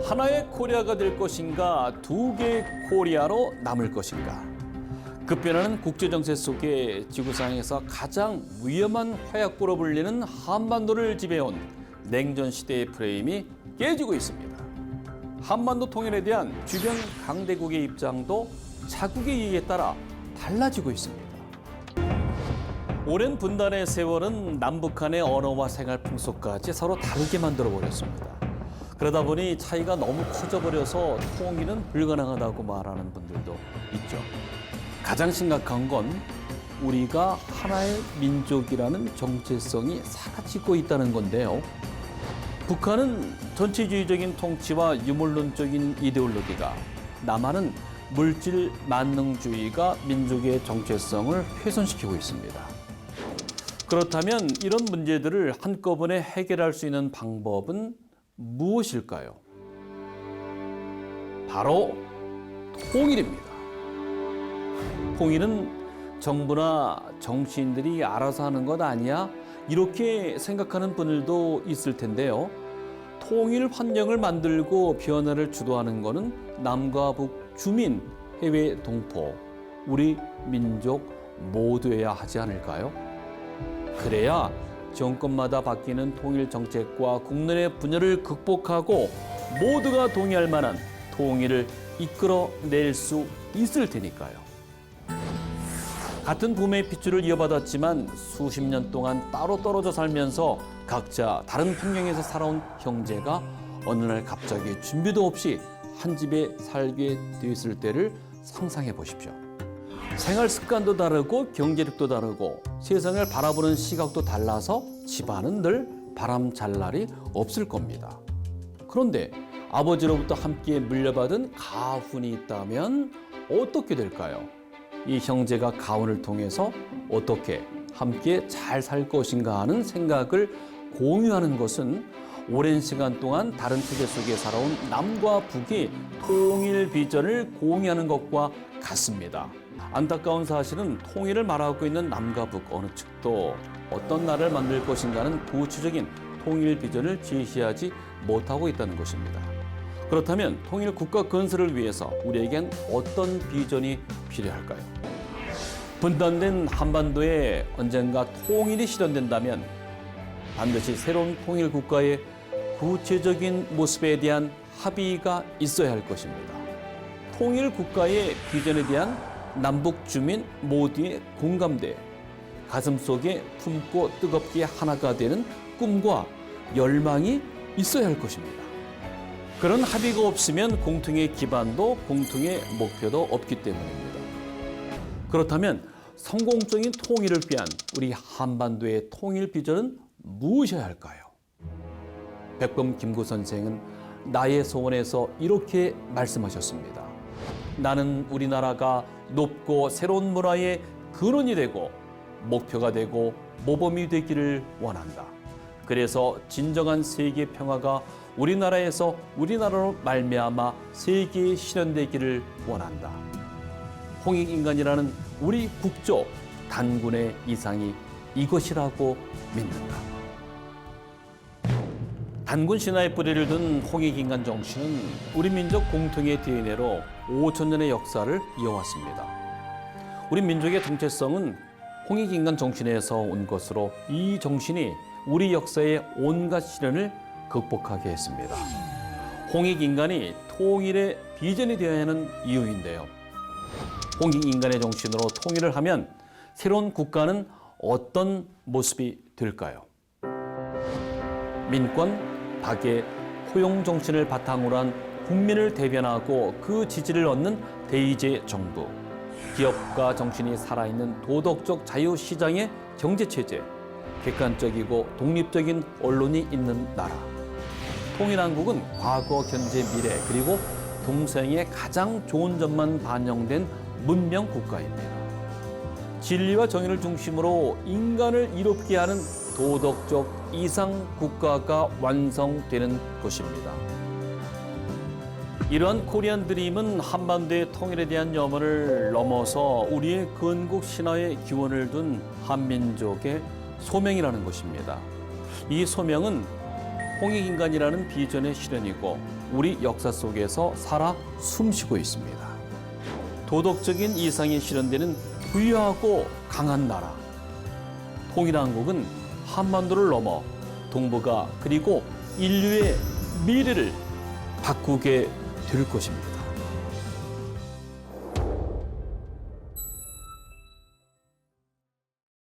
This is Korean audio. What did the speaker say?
하나의 코리아가 될 것인가, 두 개의 코리아로 남을 것인가. 급변하는 국제정세 속에 지구상에서 가장 위험한 화약고로 불리는 한반도를 지배해온 냉전 시대의 프레임이 깨지고 있습니다. 한반도 통일에 대한 주변 강대국의 입장도 자국의 이익에 따라 달라지고 있습니다. 오랜 분단의 세월은 남북한의 언어와 생활 풍속까지 서로 다르게 만들어버렸습니다. 그러다 보니 차이가 너무 커져버려서 통일은 불가능하다고 말하는 분들도 있죠. 가장 심각한 건 우리가 하나의 민족이라는 정체성이 사라지고 있다는 건데요. 북한은 전체주의적인 통치와 유물론적인 이데올로기가, 남한은 물질 만능주의가 민족의 정체성을 훼손시키고 있습니다. 그렇다면 이런 문제들을 한꺼번에 해결할 수 있는 방법은 무엇일까요? 바로 통일입니다. 통일은 정부나 정치인들이 알아서 하는 것 아니야? 이렇게 생각하는 분들도 있을 텐데요. 통일 환경을 만들고 변화를 주도하는 것은 남과 북 주민, 해외 동포, 우리 민족 모두여야 하지 않을까요? 그래야 정권마다 바뀌는 통일 정책과 국내의 분열을 극복하고 모두가 동의할 만한 통일을 이끌어낼 수 있을 테니까요. 같은 붐의 핏줄을 이어받았지만 수십 년 동안 따로 떨어져 살면서 각자 다른 환경에서 살아온 형제가 어느 날 갑자기 준비도 없이 한 집에 살게 됐을 때를 상상해 보십시오. 생활 습관도 다르고 경제력도 다르고 세상을 바라보는 시각도 달라서 집안은 늘 바람 잘 날이 없을 겁니다. 그런데 아버지로부터 함께 물려받은 가훈이 있다면 어떻게 될까요? 이 형제가 가훈을 통해서 어떻게 함께 잘 살 것인가 하는 생각을 공유하는 것은 오랜 시간 동안 다른 체제 속에 살아온 남과 북이 통일 비전을 공유하는 것과 같습니다. 안타까운 사실은 통일을 말하고 있는 남과 북 어느 측도 어떤 나라를 만들 것인가는 구체적인 통일 비전을 제시하지 못하고 있다는 것입니다. 그렇다면 통일 국가 건설을 위해서 우리에겐 어떤 비전이 필요할까요? 분단된 한반도에 언젠가 통일이 실현된다면 반드시 새로운 통일 국가의 구체적인 모습에 대한 합의가 있어야 할 것입니다. 통일 국가의 비전에 대한 남북 주민 모두의 공감대, 가슴속에 품고 뜨겁게 하나가 되는 꿈과 열망이 있어야 할 것입니다. 그런 합의가 없으면 공통의 기반도 공통의 목표도 없기 때문입니다. 그렇다면 성공적인 통일을 위한 우리 한반도의 통일 비전은 무엇이어야 할까요? 백범 김구 선생은 나의 소원에서 이렇게 말씀하셨습니다. 나는 우리나라가 높고 새로운 문화의 근원이 되고 목표가 되고 모범이 되기를 원한다. 그래서 진정한 세계 평화가 우리나라에서 우리나라로 말미암아 세계에 실현되기를 원한다. 홍익인간이라는 우리 국조 단군의 이상이 이것이라고 믿는다. 단군 신화의 뿌리를 둔 홍익인간 정신은 우리 민족 공통의 DNA로 5천 년의 역사를 이어왔습니다. 우리 민족의 정체성은 홍익인간 정신에서 온 것으로 이 정신이 우리 역사의 온갖 시련을 극복하게 했습니다. 홍익인간이 통일의 비전이 되어야 하는 이유인데요. 홍익인간의 정신으로 통일을 하면 새로운 국가는 어떤 모습이 될까요? 민권, 박애, 포용 정신을 바탕으로 한 국민을 대변하고 그 지지를 얻는 대의제 정부, 기업가 정신이 살아있는 도덕적 자유시장의 경제체제, 객관적이고 독립적인 언론이 있는 나라. 통일한국은 과거, 현재, 미래 그리고 동서양의 가장 좋은 점만 반영된 문명 국가입니다. 진리와 정의를 중심으로 인간을 이롭게 하는 도덕적 이상 국가가 완성되는 것입니다. 이러한 코리안 드림은 한반도의 통일에 대한 염원을 넘어서 우리의 건국 신화의 기원을 둔 한민족의 소명이라는 것입니다. 이 소명은 홍익인간이라는 비전의 실현이고 우리 역사 속에서 살아 숨쉬고 있습니다. 도덕적인 이상이 실현되는 부유하고 강한 나라. 통일한국은 한반도를 넘어 동북아 그리고 인류의 미래를 바꾸게 될 것입니다.